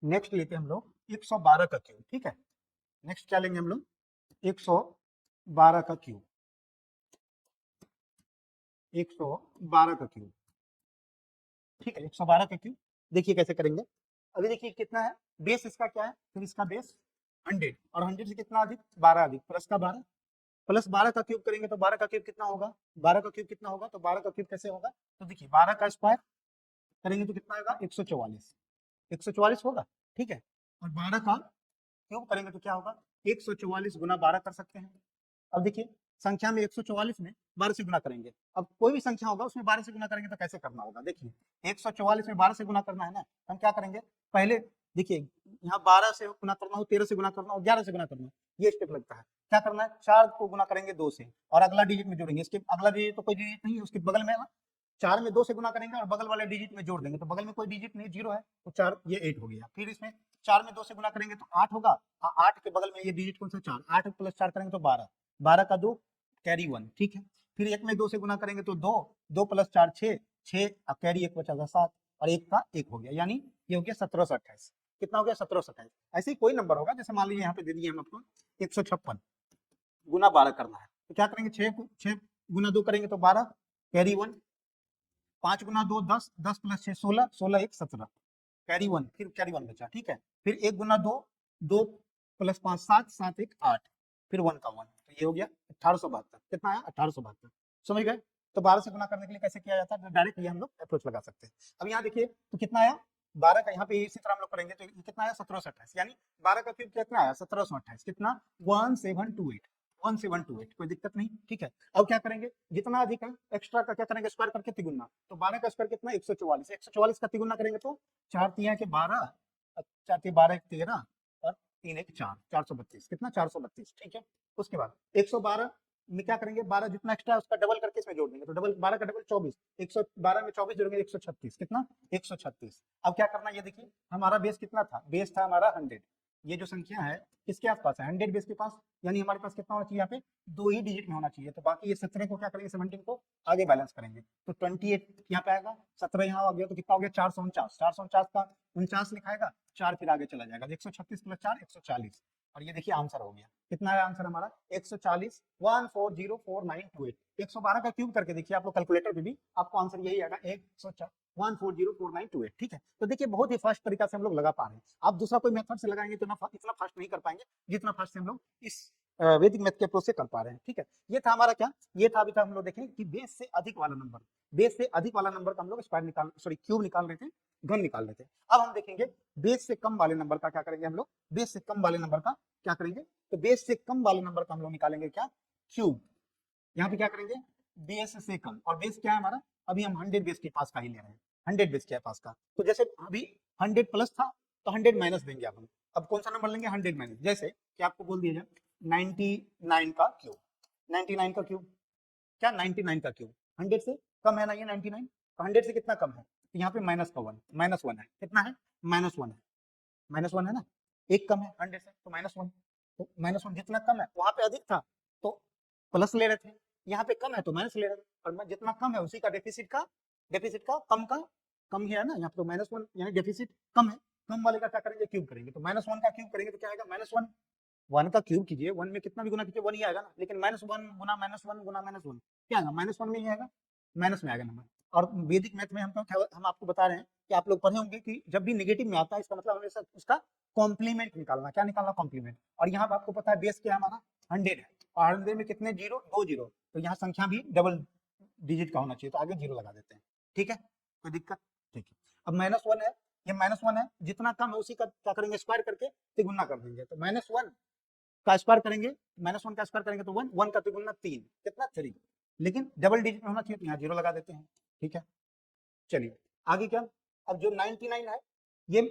Next लेते हैं हम लोग 112 का क्यूब, ठीक है। नेक्स्ट क्या लेंगे हम लोग, 112 का क्यूब, 112 का क्यूब, ठीक है। 112 का क्यूब देखिए कैसे करेंगे। अभी देखिए कितना है, बेस इसका क्या है, फिर इसका बेस 100 और 100 से कितना अधिक, 12 अधिक, प्लस का 12, प्लस 12 का क्यूब करेंगे तो 12 का क्यूब कितना होगा, 12 का क्यूब कितना होगा, तो 12 का क्यूब कैसे होगा, तो देखिए 12 का स्क्वायर करेंगे तो कितना होगा, 144, 144 होगा, ठीक है। और 12 का क्यूब करेंगे तो क्या होगा, 144 गुना 12 कर सकते हैं। अब देखिए संख्या में 144 में 12 से गुना करेंगे, अब कोई भी संख्या होगा उसमें 12 से गुना करेंगे तो कैसे करना होगा, देखिए 144 में 12 से गुना करना है ना, तो हम क्या करेंगे, पहले देखिए यहाँ 12 से गुना करना हो, 13 से गुना करना हो, 11 से गुना करना हो, ये स्टेप लगता है। क्या करना है, 4 को गुना करेंगे 2 से और अगला डिजिट में जोड़ेंगे, इसके अगला डिजिट तो कोई डिजिट नहीं है, उसके बगल में है ना, 4 में 2 से गुना करेंगे और बगल वाले डिजिट में जोड़ देंगे, तो बगल में कोई डिजिट नहीं, 0 है, तो 4 ये 8 हो गया। फिर इसमें 4 में 2 से गुना करेंगे तो 8 होगा, 8 के बगल में ये डिजिट कौन सा, 4, 8 प्लस 4 करेंगे तो 12, 12 का 2 कैरी 1, ठीक है। फिर 1 में 2 से गुना करेंगे तो 2, 2 प्लस 4 6, 6 अब कैरी 1 बचा 7 और 1 का 1 हो गया, यानी ये हो गया 1728। कितना हो गया, 1728। ऐसे ही कोई नंबर होगा, जैसे मान लीजिए यहाँ पे दे दिए हम आपको 156 गुना 12 करना है, तो क्या करेंगे, 6 गुना 2 करेंगे तो 12 कैरी 1, 5 गुना 2 10, 10 प्लस 6 16, 16 1 17 कैरी 1, फिर कैरी 1 बचा, ठीक है। फिर 1 गुना 2, 2 प्लस 5 7, 7 1 8, फिर 1 का 1, तो ये हो गया 1872। कितना आया, 1872, समझ गए। तो 12 से गुना करने के लिए कैसे किया जाता है, डायरेक्ट ये हम लोग अप्रोच लगा सकते हैं। अब यहाँ देखिए तो कितना आया, 12 का, यहाँ पे इसी तरह हम लोग करेंगे तो ये कितना आया, 1728, यानी 12 का क्यूब कितना आया, 1728, कितना 1728, 1728, कोई दिक्कत नहीं, ठीक है। अब क्या करेंगे, जितना अधिक है एक्स्ट्रा का क्या करेंगे, स्क्वायर करके तिगुना, तो 12 का स्क्वायर कितना, 144, 144 का तिगुना करेंगे तो 4 तिया के 12, 4 तिया 12 13 और 3 1 4, 432, कितना 432, ठीक है। उसके बाद 112 में क्या करेंगे, 12 जितना एक्स्ट्रा है उसका डबल करके इसमें जोड़ देंगे, तो डबल 12 का डबल 24, 112 में 24 जोड़ेंगे 136, कितना 136। अब क्या करना है, ये देखिए हमारा बेस कितना था, बेस था हमारा 100, ये जो संख्या है किसके आसपास है, 100 बेस के पास, यानी हमारे पास कितना होना चाहिए, यहाँ पे 2 ही डिजिट में होना चाहिए, तो बाकी ये 17 को क्या करेंगे, 17 को आगे बैलेंस करेंगे, तो 28 यहाँ पे आएगा, 17 यहाँ आ गया तो कितना हो गया, 449, 449 का 49 लिखाएगा, 4 फिर आगे चला जाएगा, 136 प्लस 4 140, और ये देखिए आंसर हो गया, कितना है आंसर हमारा 140, 1404928। 112 का क्यूब करके देखिए आप लोग कैलकुलेटर पे भी, आपको आंसर यही आएगा 1404928, ठीक है। तो देखिए बहुत ही फास्ट तरीका से हम लोग लगा पा रहे हैं, आप दूसरा कोई मेथड से लगाएंगे तो इतना फास्ट नहीं कर पाएंगे जितना फास्ट से हम लोग इस वैदिक मैथ के अप्रोच से कर पा रहे हैं, ठीक है। ये था हमारा क्या, ये था अभी तक हम लोग देखें कि बेस से अधिक वाला नंबर, बेस से अधिक वाला नंबर का हम लोग स्क्वायर निकाल, सॉरी क्यूब निकाल रहे थे, घन निकाल रहे थे। अब हम देखेंगे बेस से कम वाले नंबर का क्या करेंगे हम लोग, बेस से कम वाले नंबर का क्या करेंगे, तो बेस से कम वाले नंबर का हम लोग निकालेंगे क्या, क्यूब। यहाँ पे क्या करेंगे, बेस से कम, और बेस क्या है हमारा, अभी हम 100 बेस के पास का ही ले रहे हैं, 100 बेस के पास का, तो जैसे अभी 100 प्लस था तो 100 माइनस देंगे आप हम। अब कौन सा नंबर लेंगे, 100 माइनस, जैसे कि आपको बोल दिया जाए 99 का क्यूब, 99 का क्यूब, क्या 99 का क्यूब, 100 से कम है ना ये 99, तो 100 से कितना कम है, तो यहाँ पे माइनस का 1, माइनस 1 है, कितना है, माइनस 1 है, माइनस 1 है ना, एक कम है 100 से तो माइनस 1, तो माइनस 1 जितना कम है वहां पे अधिक था तो प्लस ले रहे थे, यहाँ पे कम है तो माइनस ले रहे थे, और जितना कम है उसी का डेफिसिट का कम ही है ना, यहाँ पे तो माइनस 1 यानी डेफिसिट कम है, कम वाले का क्या करेंगे, क्यूब करेंगे, तो माइनस 1 का क्यूब करेंगे तो क्या आएगा, माइनस 1, 1 का क्यूब कीजिए, 1 में कितना भी गुना कीजिए 1 ही आएगा ना, लेकिन माइनस 1 गुना माइनस 1 गुना माइनस 1 क्या आएगा, माइनस 1 में ही आएगा, माइनस में आएगा नंबर। और वैदिक मैथ में हम आपको बता रहे हैं कि आप लोग पढ़े होंगे कि जब भी नेगेटिव में आता है इसका मतलब हमेशा उसका कॉम्प्लीमेंट निकालना, क्या निकालना, कॉम्प्लीमेंट। और यहाँ पे आपको पता है बेस क्या हमारा 100 है, और 100 में कितने जीरो, 2 जीरो, तो यहाँ संख्या भी डबल डिजिट का होना चाहिए, तो आगे जीरो लगा देते हैं, ठीक है, कोई दिक्कत, ठीक है। अब माइनस 1 है, ये माइनस 1 है, जितना कम है उसी का क्या करेंगे, स्क्वायर करके तिगुना कर देंगे, तो माइनस 1 का स्क्वायर करेंगे, माइनस 1 का स्क्वायर करेंगे तो 1, 1 का तिगुना 3, कितना 3, लेकिन डबल डिजिट में होना चाहिए तो यहाँ जीरो लगा देते हैं, ठीक है। चलिए आगे क्या, अब जो 99 है ये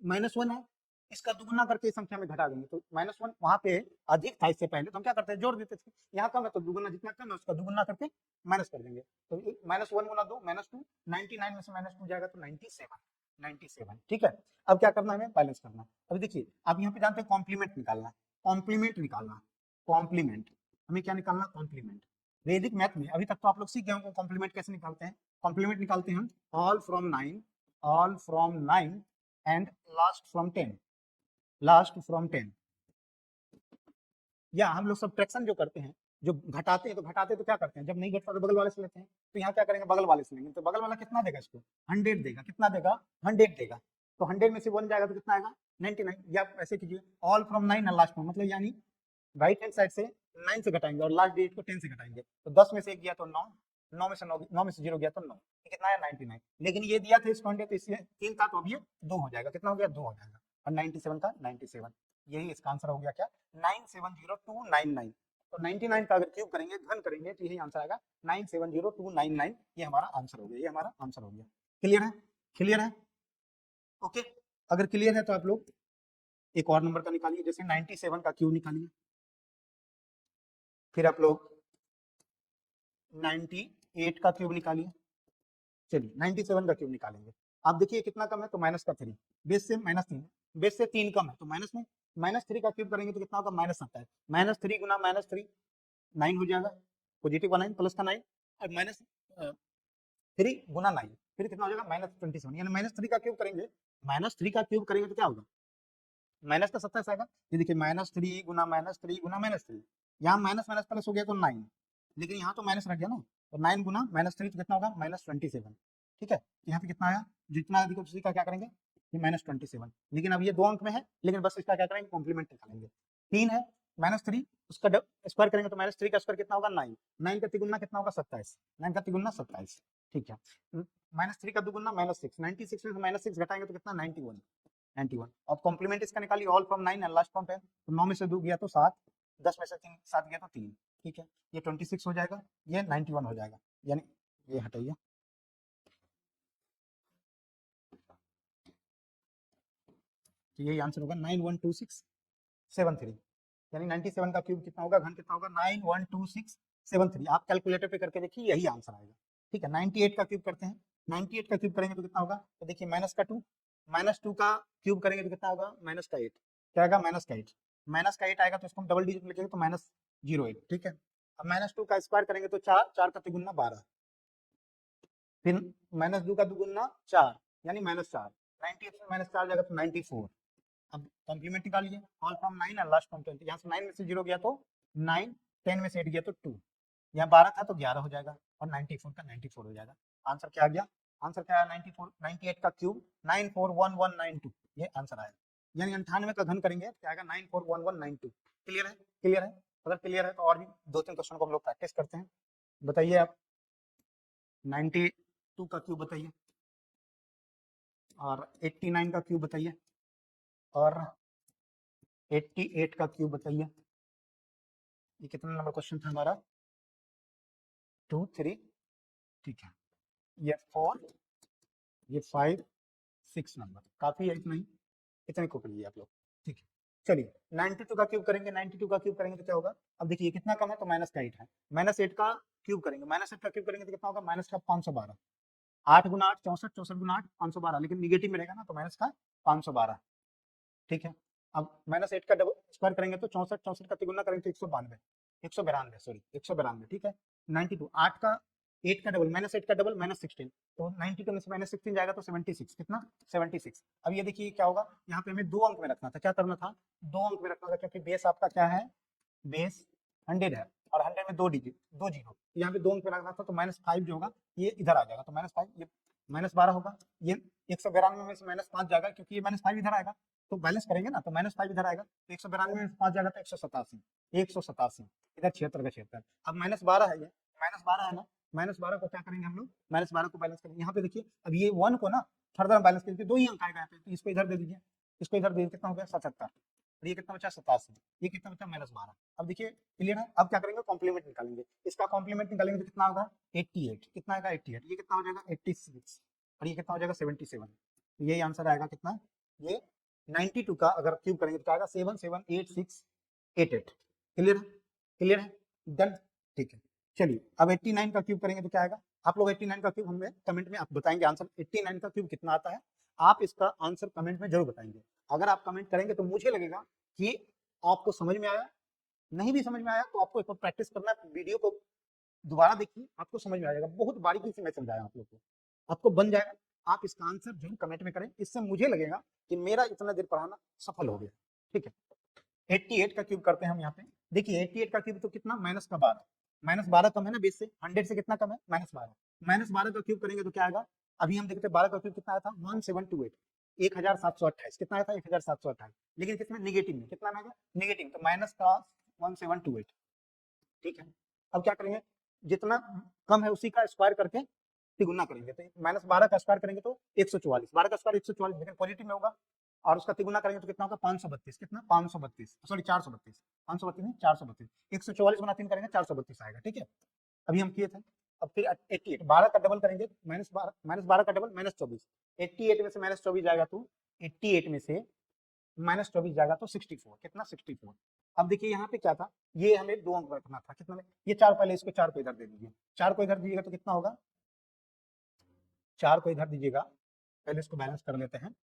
माइनस 1 है, इसका दुगुना करके इस संख्या में घटा देंगे, तो माइनस 1 वहां पे अधिक था इससे पहले, तो हम क्या करते हैं जोड़ देते थे, यहाँ कम है तो दुगुना, जितना कम है उसका दुगुना करके माइनस कर देंगे, तो माइनस 1 गुना 2 माइनस 2, 99 में से माइनस 2 जाएगा तो 97, 97, ठीक है। अब क्या करना है, हमें बैलेंस करना है। अभी देखिए आप यहाँ पे जानते हैं कॉम्प्लीमेंट निकालना, कॉम्प्लीमेंट निकालना, कॉम्प्लीमेंट, हमें क्या निकालना, कॉम्प्लीमेंट। वैदिक मैथ में अभी तक तो आप लोग सीख गए होंगे कॉम्प्लीमेंट कैसे निकालते हैं, कॉम्प्लीमेंट निकालते हैं all from 9, all from 9 and last from 10, last from 10। या हम लोग सब्ट्रैक्शन जो करते हैं, जो घटाते हैं तो क्या करते हैं, जब नहीं घटता तो बगल वाले से लेते हैं। तो यहाँ क्या करेंगे, बगल वाले से लेंगे, तो बगल वाला कितना देगा इसको, 100 देगा। कितना देगा, 100 देगा। तो 100 में से 1 जाएगा तो कितना आएगा, 99। या ऐसे कीजिए, all from 9 and last from, मतलब यानी राइट हैंड साइड से 9 से घटाएंगे और लास्ट डिजिट को 10 से घटाएंगे। तो 10 में से 1 गया तो 9, 9 में से 9 में से 0 गया तो 9, कितना है 99। लेकिन ये दिया था इसको 100, तो इसलिए 3 था तो अब ये 2 हो जाएगा। कितना हो गया, 2 हो जाएगा। और 97 का 97, यही इसका आंसर हो गया क्या, 970299। तो 99 का अगर क्यूब करेंगे, घन करेंगे, तो यही आंसर आएगा 970299। ये हमारा आंसर हो गया, ये हमारा आंसर हो गया। क्लियर है, क्लियर है, ओके। अगर क्लियर है तो आप लोग एक और नंबर का निकालिए, जैसे 97 का क्यूब निकालिए। फिर आप लोग 98 का क्यूब निकालिए। चलिए 97 का क्यूब निकालेंगे। आप देखिए कितना कम है, तो माइनस का 3, बेस से -3, बेस से 3 कम है तो माइनस में, -3 का क्यूब करेंगे तो कितना होगा, -27। -3 गुना -3 9 हो जाएगा, पॉजिटिव का 9 प्लस का 9 और -3 गुना 9, फिर कितना हो जाएगा, -27। यानी -3 का क्यूब करेंगे, -3 का क्यूब करेंगे तो क्या होगा, माइनस का 27 आएगा। ये देखिए -3 गुना -3 गुना -3, यहाँ माइनस माइनस प्लस हो गया तो 9, लेकिन यहाँ तो माइनस रख गया ना, तो 9 गुना -3 तो कितना होगा, -27। ठीक है, यहाँ पे कितना आया, जितना अधिक उसी का क्या करेंगे, ये -27। लेकिन अब ये 2 अंक में है, लेकिन बस इसका क्या करेंगे, कॉम्प्लीमेंट निकालेंगे। 3 है, -3 उसका स्क्वायर करेंगे तो -3 का स्क्वायर कितना होगा, 9, 9 का तिगुना कितना होगा, 27, 9 का तिगुना 27। ठीक है, -3 का दुगुना -6, 96 में से -6 घटाएंगे तो कितना, 91, 91। अब कॉम्प्लीमेंट इसका निकालिए, all from 9 and last from 10, तो 9 में से 2 गया तो 7, 10 में से 3 7 गया तो 3। ठीक है, ये 26 हो जाएगा, ये 91 हो जाएगा, यानी ये हटाइए, तो यही आंसर होगा 912673। यानी 97 का क्यूब कितना होगा, घन कितना होगा, 912673। आप कैलकुलेटर पे करके देखिए, यही आंसर आएगा। ठीक है, 98 का क्यूब करते हैं, 98 का क्यूब करेंगे तो कितना होगा, तो देखिए -2, -2 का क्यूब करेंगे तो कितना होगा, -8, क्या आएगा, -8, -8 आएगा तो इसको हम डबल डिजिट में लिखेंगे तो -08। ठीक है, अब -2 का स्क्वायर करेंगे तो 4, 4 का तिगुना 12, फिर -2 का दुगुना 4, यानी -4, 98 में -4 जाएगा तो 94। अब कॉम्प्लीमेंट निकालिए, all from 9 and last from 20, यहाँ से 9 में से 0 गया तो 9, 10 में से 8 गया तो 2, यहाँ 12 था तो 11 हो जाएगा, और 94 का 94 हो जाएगा। आंसर क्या आ गया, आंसर क्या है, 94, 98 का क्यूब 941192, ये आंसर आया। यानी 98 का घन करेंगे क्या आएगा, 941192। क्लियर है, क्लियर है। अगर क्लियर है तो और भी 2-3 क्वेश्चन को हम लोग प्रैक्टिस करते हैं। बताइए आप, 92 का क्यूब बताइए, और 89 का क्यूब बताइए, और 88 का क्यूब बताइए। ये कितना नंबर क्वेश्चन था हमारा, 2 3, ठीक है, ये 4, ये 5 6 नंबर, काफी है, इतना ही, इतने को लीजिए आप लोग। ठीक है, चलिए 92 का क्यूब करेंगे, 92 का क्यूब करेंगे तो क्या होगा, अब देखिए कितना कम है तो -8 है, -8 का क्यूब करेंगे, -8 का क्यूब करेंगे तो कितना होगा, माइनस का 512, 8 गुना 8 64, 64 गुना 8 512, लेकिन निगेटिव में रहेगा ना तो माइनस का 512। ठीक है, अब -8 का डबल स्क्वायर करेंगे तो 64, 64 का तिगुना करेंगे तो 192, 192 सॉरी 192। ठीक है, 92, 8 का 8 का डबल, -8 का डबल -16, तो 92 में से -16 जाएगा तो 76, कितना 76। अब ये देखिए क्या होगा, यहाँ पे हमें 2 अंक में रखना था, क्या करना था, 2 अंक में रखना था, क्योंकि बेस आपका क्या है, बेस 100 है, और 100 में 2 डिजिट 2 जीरो, यहाँ पे 2 अंक में रखना था, तो -5 जो होगा ये इधर आ जाएगा, तो -5, ये -12 होगा, ये 192 में से -5 जाएगा, क्योंकि ये -5 इधर आएगा, तो बैलेंस करेंगे ना तो -5 इधर आएगा, तो 192 में 5 जाएगा तो 187, 187 इधर 76 का 76। अब -12 है, ये -12 है ना, -12 को क्या करेंगे हम लोग, -12 को बैलेंस करेंगे, यहाँ पे देखिए अब ये 1 को ना फर्दर बैलेंस करके 2 ही अंक आएगा यहाँ पे, तो इसको इधर दे दीजिए, इसको इधर दे दीजिए, कितना हो गया 77, और ये कितना बचा 87, ये कितना बचा -12। अब देखिए क्लियर है, अब क्या करेंगे, कॉम्प्लीमेंट निकालेंगे, इसका कॉम्प्लीमेंट निकालेंगे तो कितना होगा 88, कितना आएगा 88, ये कितना हो जाएगा 86, और ये कितना हो जाएगा 77। तो यही आंसर आएगा कितना, ये 92 का अगर क्यूब करेंगे तो क्या आएगा 778688। क्लियर है, क्लियर है, डन। ठीक है, चलिए अब 89 का क्यूब करेंगे तो क्या आएगा, आप लोग 89 का क्यूब हमें कमेंट में आप बताएंगे आंसर, 89 का क्यूब कितना आता है, आप इसका आंसर कमेंट में जरूर बताएंगे। अगर आप कमेंट करेंगे तो मुझे लगेगा कि आपको समझ में आया, नहीं भी समझ में आया तो आपको एक बार प्रैक्टिस करना है, वीडियो को दोबारा देखिए, आपको समझ में आ जाएगा, बहुत बारीकी से मैं समझाया आप लोग को, आपको बन जाएगा। आप इसका आंसर जरूर कमेंट में करें, इससे मुझे लगेगा कि मेरा इतना देर पढ़ाना सफल हो गया। ठीक है, 88 का क्यूब करते हैं हम यहाँ पे। देखिए 88 का क्यूब तो कितना, माइनस का 12, माइनस 12 कम है ना बेस से, 100 से कितना कम है, माइनस 12, माइनस 12 का क्यूब करेंगे तो क्या आएगा, अभी हम देखते हैं 12 का क्यूब कितना आया था, 1728, 1728 कितना आया था, 1728, लेकिन कितना निगेटिव में, कितना आएगा निगेटिव, तो माइनस का 1728। ठीक है, अब क्या करेंगे, जितना कम है उसी का स्क्वायर करके तिगुना करेंगे, तो माइनस 12 का स्क्वायर करेंगे तो 144, 12 का स्क्वायर 144, लेकिन पॉजिटिव में होगा, और उसका तिगुना करेंगे तो कितना होगा, 532, कितना 532, सॉरी 432, 532 नहीं 432, 144 गुना 3 करेंगे 432 आएगा। ठीक है, अभी हम किए थे। अब फिर 88, 12 का डबल करेंगे, माइनस 12 का डबल माइनस 24, 88 में से माइनस 24 जाएगा तो 88 में से माइनस 24 जाएगा तो 64, कितना 64। अब देखिए यहाँ पे क्या था, ये हमें 2 अंक रखना था, कितना में, ये 4, पहले इसको 4 को इधर दे दीजिए, 4 को इधर दीजिएगा तो कितना होगा, 4 को इधर दीजिएगा, पहले इसको बैलेंस कर लेते हैं,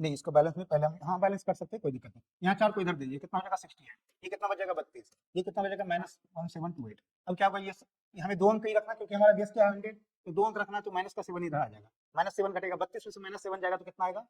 नहीं इसको बैलेंस में पहले हम, हाँ बैलेंस कर सकते हैं कोई दिक्कत नहीं, यहाँ 4 को इधर दीजिए, कितना हो जाएगा 68, ये कितना बचेगा 32, ये कितना बचेगा माइनस 1728। अब क्या होगा, ये हमें 2 अंक ही रखना, क्योंकि हमारा बेस क्या है 100, तो 2 अंक रखना है, तो माइनस का 7 इधर आ जाएगा, माइनस 7 घटेगा, 32 में से माइनस 7 जाएगा तो कितना आएगा,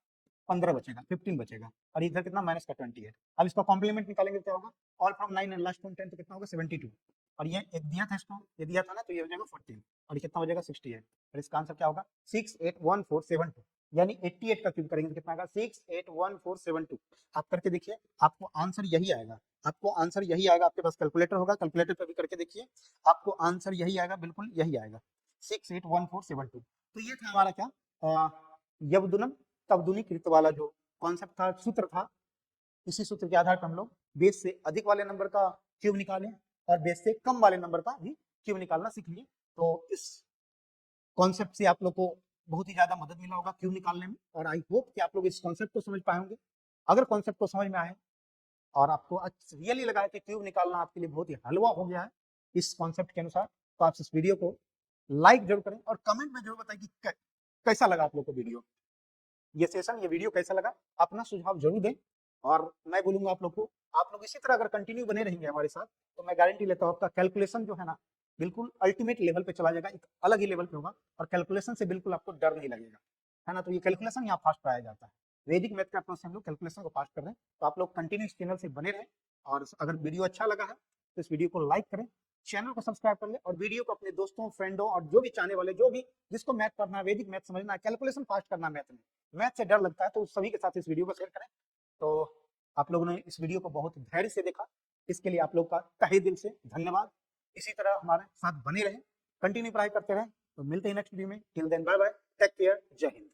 15 बचेगा, 15 बचेगा, और इधर कितना माइनस का 28। अब इसका कॉम्प्लीमेंट निकालेंगे क्या होगा, all from 9 and last from 10, तो कितना होगा 72, और ये एक दिया था इसको, ये दिया था ना, तो ये हो जाएगा 14, और ये कितना हो जाएगा 68, और इसका आंसर क्या होगा 681472, यानी 88 का क्यूब करेंगे तो कितना आएगा 681472। आप करके देखिए, आपको आंसर यही आएगा, आपको आंसर यही आएगा, आपके पास कैलकुलेटर होगा, कैलकुलेटर पर भी करके देखिए, आपको आंसर यही आएगा, बिल्कुल यही आएगा 681472। तो ये था हमारा क्या, यवदुनम तवदुनी कृत वाला जो कॉन्सेप्ट था, सूत्र था, इसी सूत्र के आधार पर हम लोग बेस से अधिक वाले नंबर का क्यूब निकालें और बेस से कम वाले नंबर का भी क्यूब निकालना सीख लिए। तो इस कॉन्सेप्ट से आप लोग को बहुत ही ज्यादा मदद मिला होगा क्यूब निकालने में, और आई होप कि आप लोग इस कॉन्सेप्ट को समझ पाए होंगे। अगर कॉन्सेप्ट को समझ में आए और आपको रियली लगा है कि क्यूब निकालना आपके लिए बहुत ही हलवा हो गया है इस कॉन्सेप्ट के अनुसार, तो आप इस वीडियो को लाइक जरूर करें और कमेंट में जरूर बताएं कि कैसा लगा आप लोग को वीडियो, ये सेशन, ये वीडियो कैसा लगा, अपना सुझाव जरूर दें। और मैं बोलूंगा आप लोग को, आप लोग इसी तरह अगर कंटिन्यू बने रहेंगे हमारे साथ, तो मैं गारंटी लेता हूँ आपका कैलकुलेशन जो है ना, बिल्कुल अल्टीमेट लेवल पे चला जाएगा, एक अलग ही लेवल पे होगा, और कैलकुलेशन से बिल्कुल आपको डर नहीं लगेगा, है ना। तो ये कैलकुलेशन यहाँ फास्ट पाया जाता है, वैदिक मैथ के अप्रोच से हम लोग कैलकुलेशन को फास्ट कर रहे हैं। तो आप लोग कंटिन्यू इस चैनल से बने रहें, और अगर वीडियो अच्छा लगा है तो इस वीडियो को लाइक करें, चैनल को सब्सक्राइब कर ले, और वीडियो को अपने दोस्तों, फ्रेंडों और जो भी चाहने वाले, जो भी जिसको मैथ पढ़ना है, वैदिक मैथ समझना है, कैलकुलेशन फास्ट करना है, मैथ से डर लगता है, तो सभी के साथ इस वीडियो को शेयर करें। तो आप लोगों ने इस वीडियो को बहुत धैर्य से देखा, इसके लिए आप लोग का तहे दिल से धन्यवाद। इसी तरह हमारे साथ बने रहें, कंटिन्यू पढ़ाई करते रहें। तो मिलते हैं नेक्स्ट वीडियो में, till then bye bye, take care, जय हिंद।